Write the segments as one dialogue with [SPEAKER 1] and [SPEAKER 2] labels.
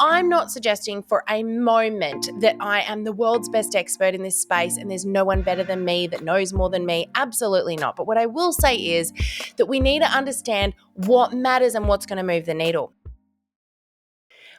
[SPEAKER 1] I'm not suggesting for a moment that I am the world's best expert in this space and there's no one better than me that knows more than me. Absolutely not. But what I will say is that we need to understand what matters and what's going to move the needle.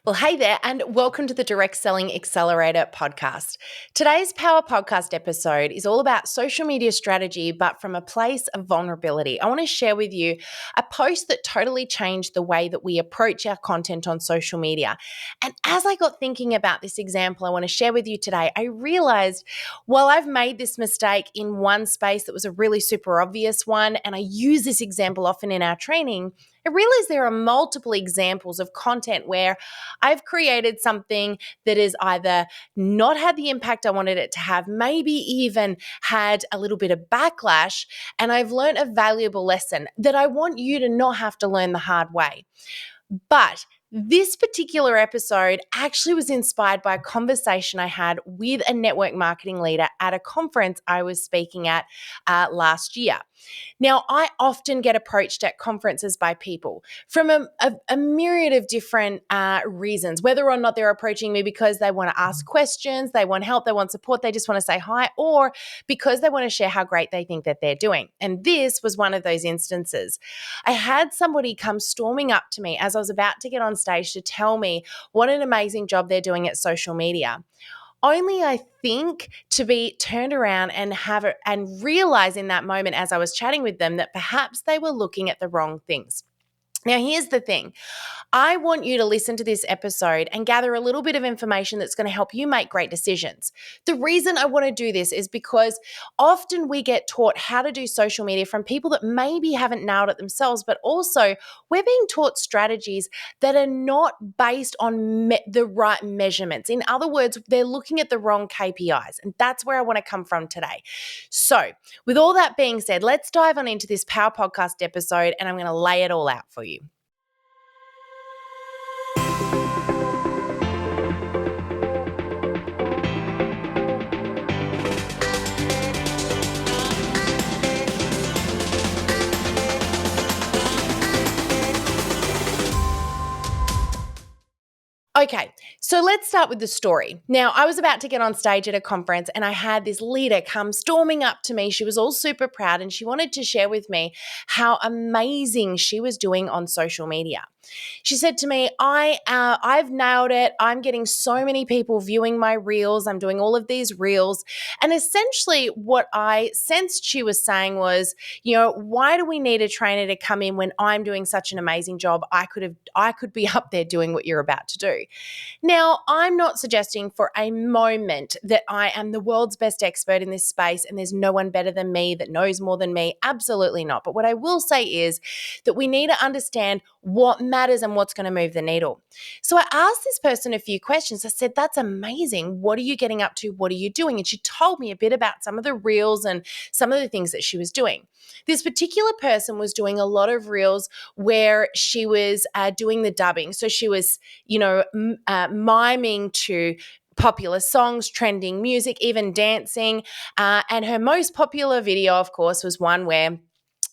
[SPEAKER 1] Well, hey there, and welcome to the Direct Selling Accelerator podcast. Today's Power Podcast episode is all about social media strategy, but from a place of vulnerability. I want to share with you a post that totally changed the way that we approach our content on social media. And as I got thinking about this example I want to share with you today, I realized while I've made this mistake in one space that was a really super obvious one, and I use this example often in our training, I realize there are multiple examples of content where I've created something that has either not had the impact I wanted it to have, maybe even had a little bit of backlash, and I've learned a valuable lesson that I want you to not have to learn the hard way. But this particular episode actually was inspired by a conversation I had with a network marketing leader at a conference I was speaking at last year. Now, I often get approached at conferences by people from a myriad of different reasons, whether or not they're approaching me because they want to ask questions, they want help, they want support, they just want to say hi, or because they want to share how great they think that they're doing. And this was one of those instances. I had somebody come storming up to me as I was about to get on stage to tell me what an amazing job they're doing at social media. Only I think to be turned around and and realize in that moment as I was chatting with them that perhaps they were looking at the wrong things. Now, here's the thing. I want you to listen to this episode and gather a little bit of information that's going to help you make great decisions. The reason I want to do this is because often we get taught how to do social media from people that maybe haven't nailed it themselves, but also we're being taught strategies that are not based on the right measurements. In other words, they're looking at the wrong KPIs, and that's where I want to come from today. So, with all that being said, let's dive on into this Power Podcast episode, and I'm going to lay it all out for you. Okay, so let's start with the story. Now, I was about to get on stage at a conference and I had this leader come storming up to me. She was all super proud and she wanted to share with me how amazing she was doing on social media. She said to me, I've nailed it. I'm getting so many people viewing my reels. I'm doing all of these reels. And essentially what I sensed she was saying was, why do we need a trainer to come in when I'm doing such an amazing job? I could be up there doing what you're about to do. Now, I'm not suggesting for a moment that I am the world's best expert in this space and there's no one better than me that knows more than me. Absolutely not. But what I will say is that we need to understand what matters and what's going to move the needle. So I asked this person a few questions. I said, that's amazing. What are you getting up to? What are you doing? And she told me a bit about some of the reels and some of the things that she was doing. This particular person was doing a lot of reels where she was doing the dubbing. So she was, miming to popular songs, trending music, even dancing. And her most popular video, of course, was one where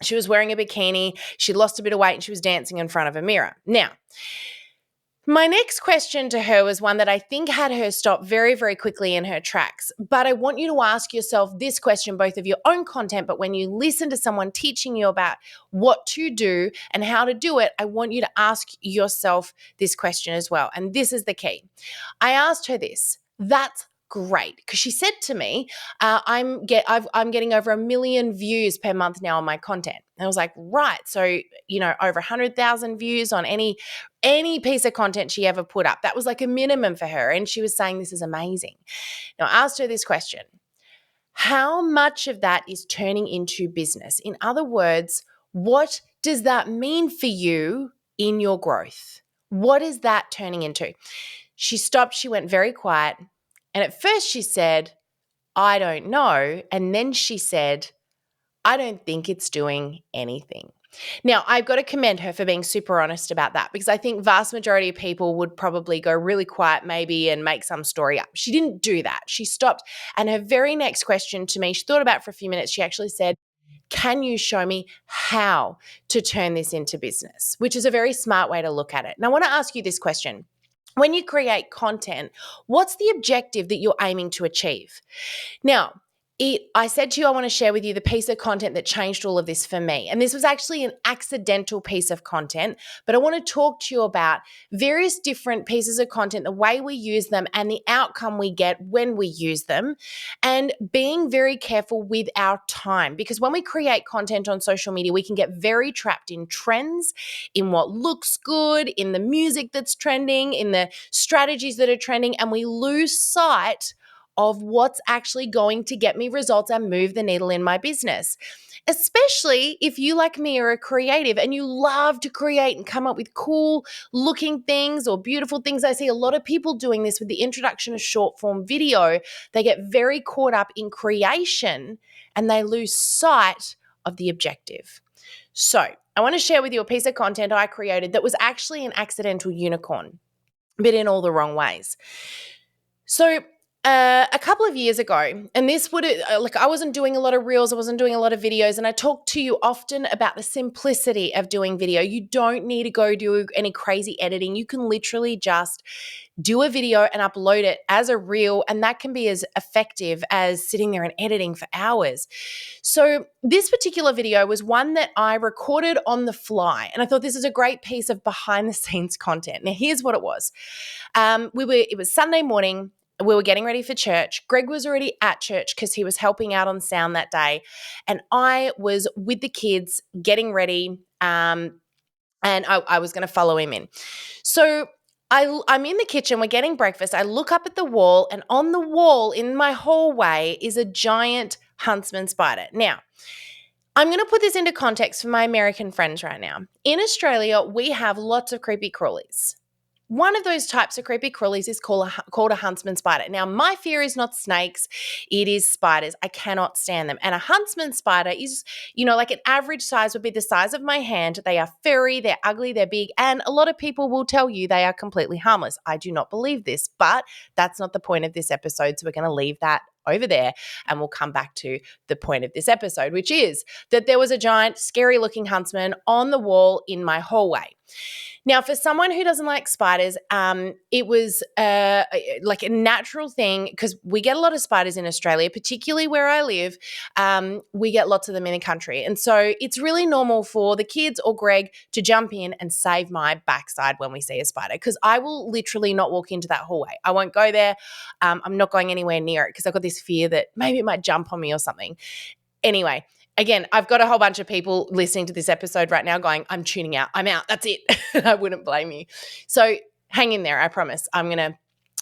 [SPEAKER 1] she was wearing a bikini, she lost a bit of weight, and she was dancing in front of a mirror. Now, my next question to her was one that I think had her stop very, very quickly in her tracks. But I want you to ask yourself this question, both of your own content, but when you listen to someone teaching you about what to do and how to do it, I want you to ask yourself this question as well. And this is the key. I asked her this. That's great, because she said to me, I'm getting over 1 million views per month now on my content. And I was like, right. So, over 100,000 views on any piece of content she ever put up. That was like a minimum for her. And she was saying, this is amazing. Now, I asked her this question. How much of that is turning into business? In other words, what does that mean for you in your growth? What is that turning into? She stopped. She went very quiet. And at first she said, I don't know. And then she said, I don't think it's doing anything. Now, I've got to commend her for being super honest about that, because I think vast majority of people would probably go really quiet maybe and make some story up. She didn't do that. She stopped. And her very next question to me, she thought about it for a few minutes. She actually said, can you show me how to turn this into business? Which is a very smart way to look at it. And I want to ask you this question. when you create content, what's the objective that you're aiming to achieve? Now, I said to you, I want to share with you the piece of content that changed all of this for me. And this was actually an accidental piece of content, but I want to talk to you about various different pieces of content, the way we use them and the outcome we get when we use them, and being very careful with our time. Because when we create content on social media, we can get very trapped in trends, in what looks good, in the music that's trending, in the strategies that are trending, and we lose sight of what's actually going to get me results and move the needle in my business. Especially if you, like me, are a creative and you love to create and come up with cool looking things or beautiful things. I see a lot of people doing this with the introduction of short form video. They get very caught up in creation and they lose sight of the objective. So I want to share with you a piece of content I created that was actually an accidental unicorn, but in all the wrong ways. So a couple of years ago, and this would I wasn't doing a lot of reels, I wasn't doing a lot of videos, and I talk to you often about the simplicity of doing video. You don't need to go do any crazy editing. You can literally just do a video and upload it as a reel, and that can be as effective as sitting there and editing for hours. So this particular video was one that I recorded on the fly, and I thought this is a great piece of behind the scenes content. Now, here's what it was. It was Sunday morning. We were getting ready for church. Greg was already at church because he was helping out on sound that day. And I was with the kids getting ready, and I was going to follow him in. So I'm in the kitchen. We're getting breakfast. I look up at the wall, and on the wall in my hallway is a giant huntsman spider. Now, I'm going to put this into context for my American friends right now. In Australia, we have lots of creepy crawlies. One of those types of creepy crawlies is called a huntsman spider. Now, my fear is not snakes, it is spiders. I cannot stand them. And a huntsman spider is, like an average size would be the size of my hand. They are furry, they're ugly, they're big, and a lot of people will tell you they are completely harmless. I do not believe this, but that's not the point of this episode, so we're going to leave that over there and we'll come back to the point of this episode, which is that there was a giant, scary-looking huntsman on the wall in my hallway. Now, for someone who doesn't like spiders, it was like a natural thing because we get a lot of spiders in Australia, particularly where I live. We get lots of them in the country. And so it's really normal for the kids or Greg to jump in and save my backside when we see a spider, because I will literally not walk into that hallway. I won't go there. I'm not going anywhere near it because I've got this fear that maybe it might jump on me or something. Anyway, again, I've got a whole bunch of people listening to this episode right now going, I'm tuning out. I'm out. That's it. I wouldn't blame you. So hang in there. I promise. I'm going to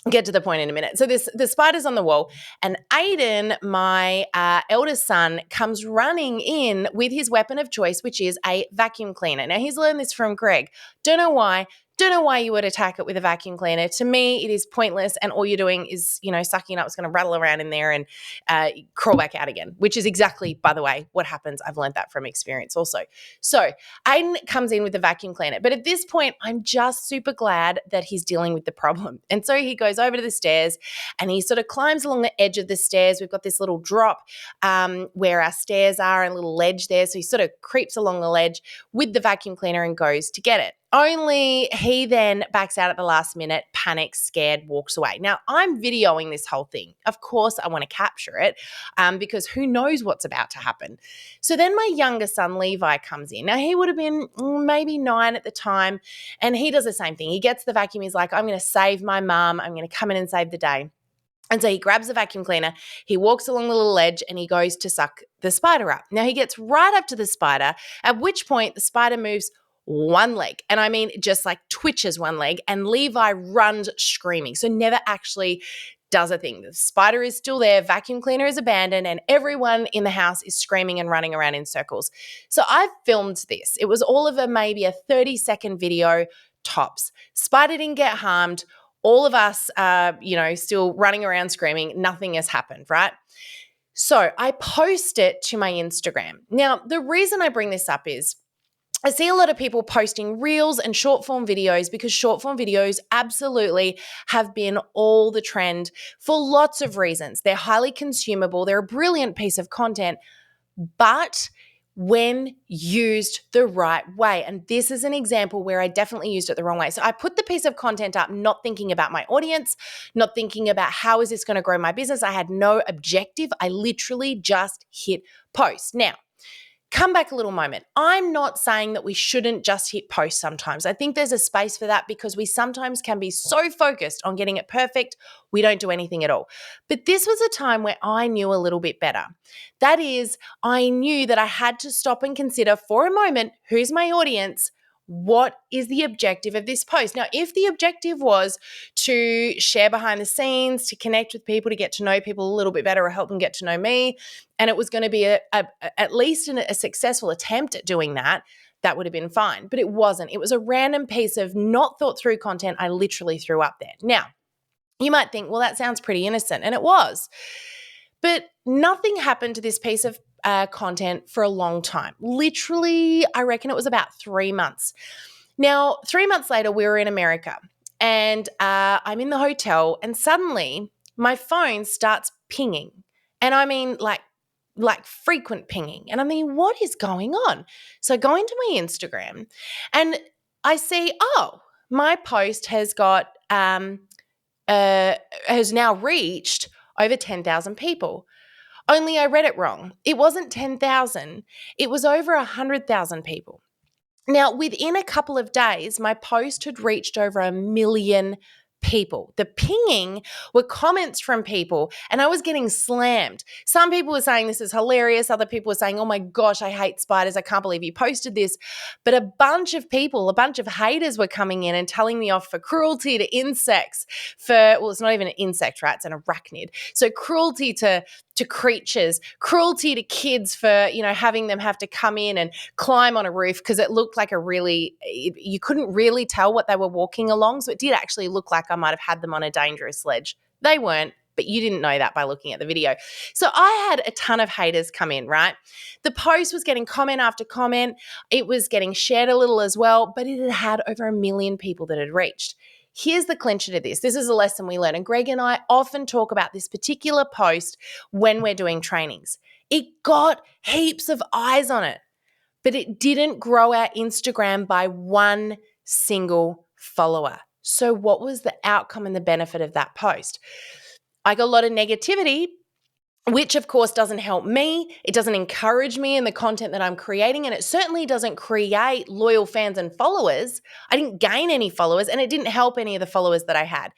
[SPEAKER 1] get to the point in a minute. So the spider's on the wall, and Aiden, my eldest son, comes running in with his weapon of choice, which is a vacuum cleaner. Now, he's learned this from Greg. Don't know why. Don't know why you would attack it with a vacuum cleaner. To me, it is pointless, and all you're doing is, sucking up. It's going to rattle around in there and crawl back out again, which is exactly, by the way, what happens. I've learned that from experience also. So Aiden comes in with the vacuum cleaner, but at this point, I'm just super glad that he's dealing with the problem. And so he goes over to the stairs and he sort of climbs along the edge of the stairs. We've got this little drop where our stairs are and a little ledge there. So he sort of creeps along the ledge with the vacuum cleaner and goes to get it. Only he then backs out at the last minute, panics, scared, walks away. Now, I'm videoing this whole thing. Of course, I want to capture it because who knows what's about to happen. So then my younger son, Levi, comes in. Now, he would have been maybe 9 at the time, and he does the same thing. He gets the vacuum. He's like, I'm going to save my mum. I'm going to come in and save the day. And so he grabs the vacuum cleaner, he walks along the little ledge, and he goes to suck the spider up. Now, he gets right up to the spider, at which point the spider moves one leg. And I mean, just like twitches one leg, and Levi runs screaming. So never actually does a thing. The spider is still there, vacuum cleaner is abandoned, and everyone in the house is screaming and running around in circles. So I filmed this. It was all of maybe a 30-second video tops. Spider didn't get harmed. All of us are, still running around screaming. Nothing has happened, right? So I post it to my Instagram. Now, the reason I bring this up is I see a lot of people posting reels and short form videos because short form videos absolutely have been all the trend for lots of reasons. They're highly consumable. They're a brilliant piece of content, but when used the right way. And this is an example where I definitely used it the wrong way. So I put the piece of content up not thinking about my audience, not thinking about how is this going to grow my business. I had no objective. I literally just hit post. Now, come back a little moment. I'm not saying that we shouldn't just hit post sometimes. I think there's a space for that because we sometimes can be so focused on getting it perfect, we don't do anything at all. But this was a time where I knew a little bit better. That is, I knew that I had to stop and consider for a moment, who's my audience? What is the objective of this post? Now, if the objective was to share behind the scenes, to connect with people, to get to know people a little bit better or help them get to know me, and it was going to be at least a successful attempt at doing that, that would have been fine. But it wasn't. It was a random piece of not thought through content I literally threw up there. Now, you might think, well, that sounds pretty innocent, and it was. But nothing happened to this piece of content for a long time. Literally, I reckon it was about 3 months. Now, 3 months later, we were in America, and I'm in the hotel, and suddenly my phone starts pinging. And I mean, like frequent pinging. And I mean, what is going on? So I go into my Instagram and I see, oh, my post has got has now reached over 10,000 people. Only I read it wrong. It wasn't 10,000. It was over 100,000 people. Now, within a couple of days, my post had reached over 1 million people. The pinging were comments from people, and I was getting slammed. Some people were saying this is hilarious. Other people were saying, oh my gosh, I hate spiders. I can't believe you posted this. But a bunch of people, a bunch of haters were coming in and telling me off for cruelty to insects, well, it's not even an insect, right? It's an arachnid. So cruelty to creatures, cruelty to kids for, having them have to come in and climb on a roof because it looked like you couldn't really tell what they were walking along. So it did actually look like I might have had them on a dangerous ledge. They weren't, but you didn't know that by looking at the video. So I had a ton of haters come in, right? The post was getting comment after comment. It was getting shared a little as well, but it had over 1 million people that had reached. Here's the clincher to this. This is a lesson we learn. And Greg and I often talk about this particular post when we're doing trainings. It got heaps of eyes on it, but it didn't grow our Instagram by one single follower. So what was the outcome and the benefit of that post? I got a lot of negativity, which of course doesn't help me. It doesn't encourage me in the content that I'm creating, and it certainly doesn't create loyal fans and followers. I didn't gain any followers, and it didn't help any of the followers that I had.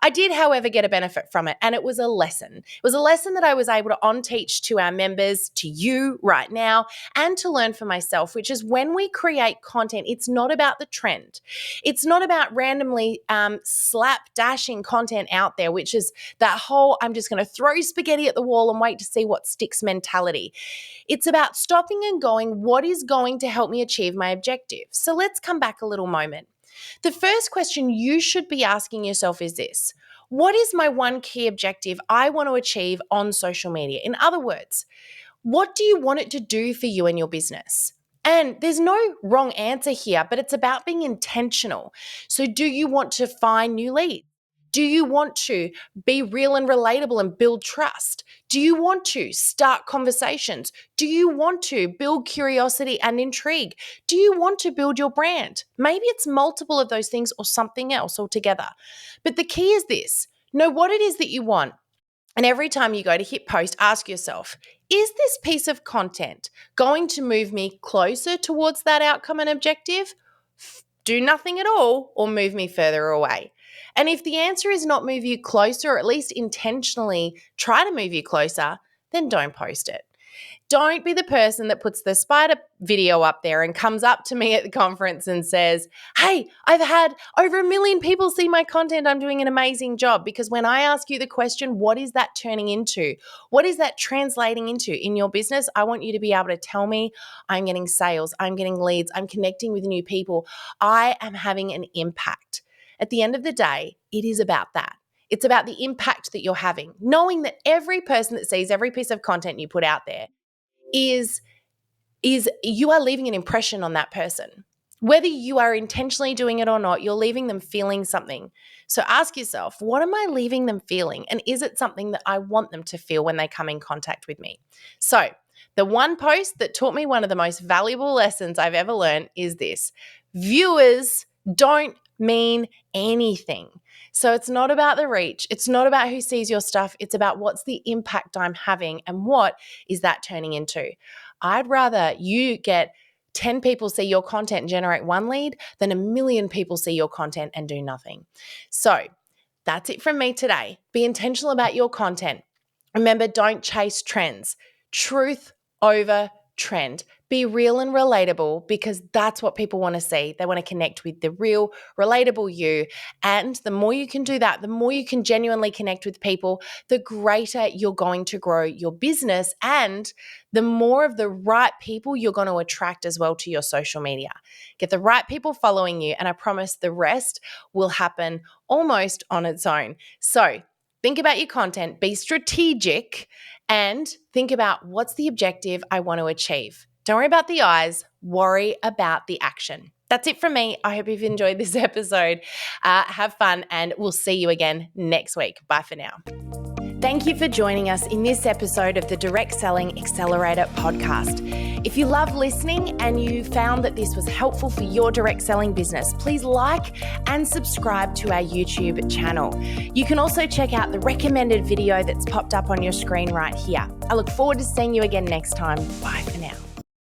[SPEAKER 1] I did, however, get a benefit from it, and it was a lesson. It was a lesson that I was able to on-teach to our members, to you right now, and to learn for myself, which is when we create content, it's not about the trend. It's not about randomly slap-dashing content out there, which is that whole I'm just going to throw spaghetti at the wall and wait to see what sticks mentality. It's about stopping and going, what is going to help me achieve my objective? So let's come back a little moment. The first question you should be asking yourself is this: what is my one key objective I want to achieve on social media? In other words, what do you want it to do for you and your business? And there's no wrong answer here, but it's about being intentional. So do you want to find new leads? Do you want to be real and relatable and build trust? Do you want to start conversations? Do you want to build curiosity and intrigue? Do you want to build your brand? Maybe it's multiple of those things or something else altogether. But the key is this: know what it is that you want. And every time you go to hit post, ask yourself, is this piece of content going to move me closer towards that outcome and objective? Do nothing at all, or move me further away? And if the answer is not move you closer, or at least intentionally try to move you closer, then don't post it. Don't be the person that puts the spider video up there and comes up to me at the conference and says, hey, I've had over 1 million people see my content. I'm doing an amazing job. Because when I ask you the question, what is that turning into? What is that translating into in your business? I want you to be able to tell me, I'm getting sales, I'm getting leads, I'm connecting with new people. I am having an impact. At the end of the day, it is about that. It's about the impact that you're having, knowing that every person that sees every piece of content you put out there is you are leaving an impression on that person. Whether you are intentionally doing it or not, you're leaving them feeling something. So ask yourself, what am I leaving them feeling? And is it something that I want them to feel when they come in contact with me? So The one post that taught me one of the most valuable lessons I've ever learned is this: viewers don't mean anything. So it's not about the reach. It's not about who sees your stuff. It's about what's the impact I'm having and what is that turning into. I'd rather you get 10 people see your content and generate one lead than 1,000,000 people see your content and do nothing. So that's it from me today. Be intentional about your content. Remember, don't chase trends. Truth over trend. Be real and relatable, because that's what people want to see. They want to connect with the real, relatable you. And the more you can do that, the more you can genuinely connect with people, the greater you're going to grow your business, and the more of the right people you're going to attract as well to your social media. Get the right people following you, and I promise the rest will happen almost on its own. So think about your content, be strategic, and think about what's the objective I want to achieve. Don't worry about the eyes, worry about the action. That's it from me. I hope you've enjoyed this episode. Have fun, and we'll see you again next week. Bye for now. Thank you for joining us in this episode of the Direct Selling Accelerator podcast. If you love listening and you found that this was helpful for your direct selling business, please like and subscribe to our YouTube channel. You can also check out the recommended video that's popped up on your screen right here. I look forward to seeing you again next time. Bye for now.